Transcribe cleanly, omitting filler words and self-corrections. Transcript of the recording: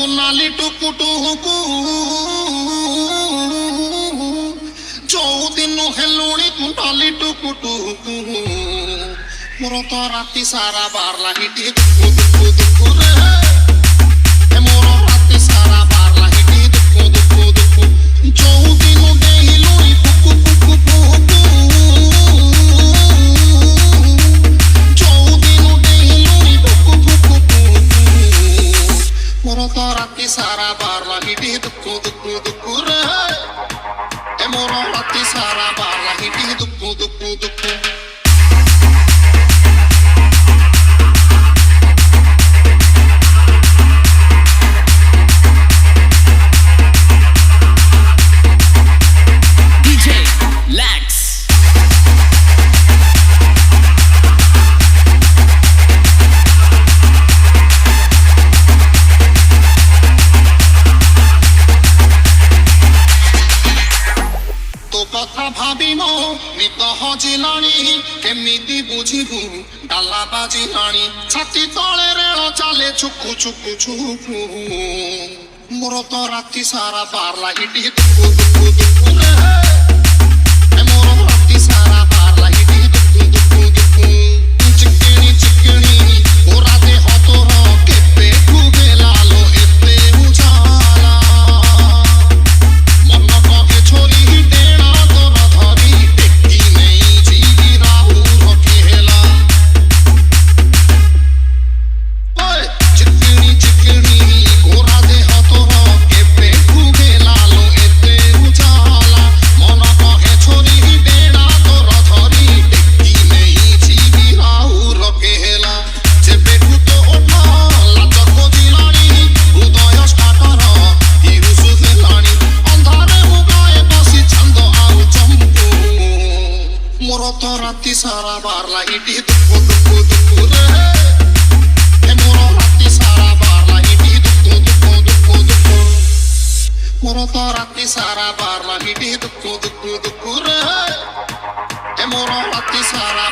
ତୁ ନାଲି ଟୁକୁଟୁକୁ ଯୋଉଦିନୁ ହେଲୁଣି ତୁ ନାଲି ଟୁକୁଟୁକୁ ମୋର ତ ରାତି ସାରା ବାରଲା ହିଟି ଦୁକୁ ଦୁକୁ ଦୁକୁ ରେ ମୋର ରାତି ସାରା ବାରଲା ହିଟି ଦୁକୁ ଦୁକୁ ଦୁକୁ ଯୋଉଦିନୁ ଦେହିଲୁଣି ପୁକୁ ପୁକୁ ପୁକୁ ଯୋଉଦିନୁ ଦେହିଲୁଣି ପୁକୁ ପୁକୁ ପୁକୁ ମୋର ତ ରାତି ସାରା ବାରଲା ହିଟି ଦୁକୁ ଦୁକୁ ଦୁକୁ ରେ ମୋର ରାତି ସାରା ବାରଲା ହିଟି ଦୁକୁ ଦୁକୁ ଦୁକୁ কথা ভাবিম নিত হজিলানি কেমিতি বুঝিবু ডালা বাজিলানি ছাতি তলে রেল চালে ছুকু ছুকু ছুকু মোর তো রাতি সারা বারলা হিটি দুকু দুকু দুকু রে মোর রাতি সারা বারলা হিটি দুকু দুকু দুকু চিকনি চিকনি ওরা দেহ তোর কেপে খুবে লালো এতে উজালা মন কহে ছড়ি রাতি সারা বারলা হিটি দুকু দুকু দুকু রে মোর রাতি সারা বারলা হিটি দুকু দুকু দুকু দুকু মোর তো রাতি সারা বারলা হিটি দুকু দুকু দুকু রে মোর রাতি সারা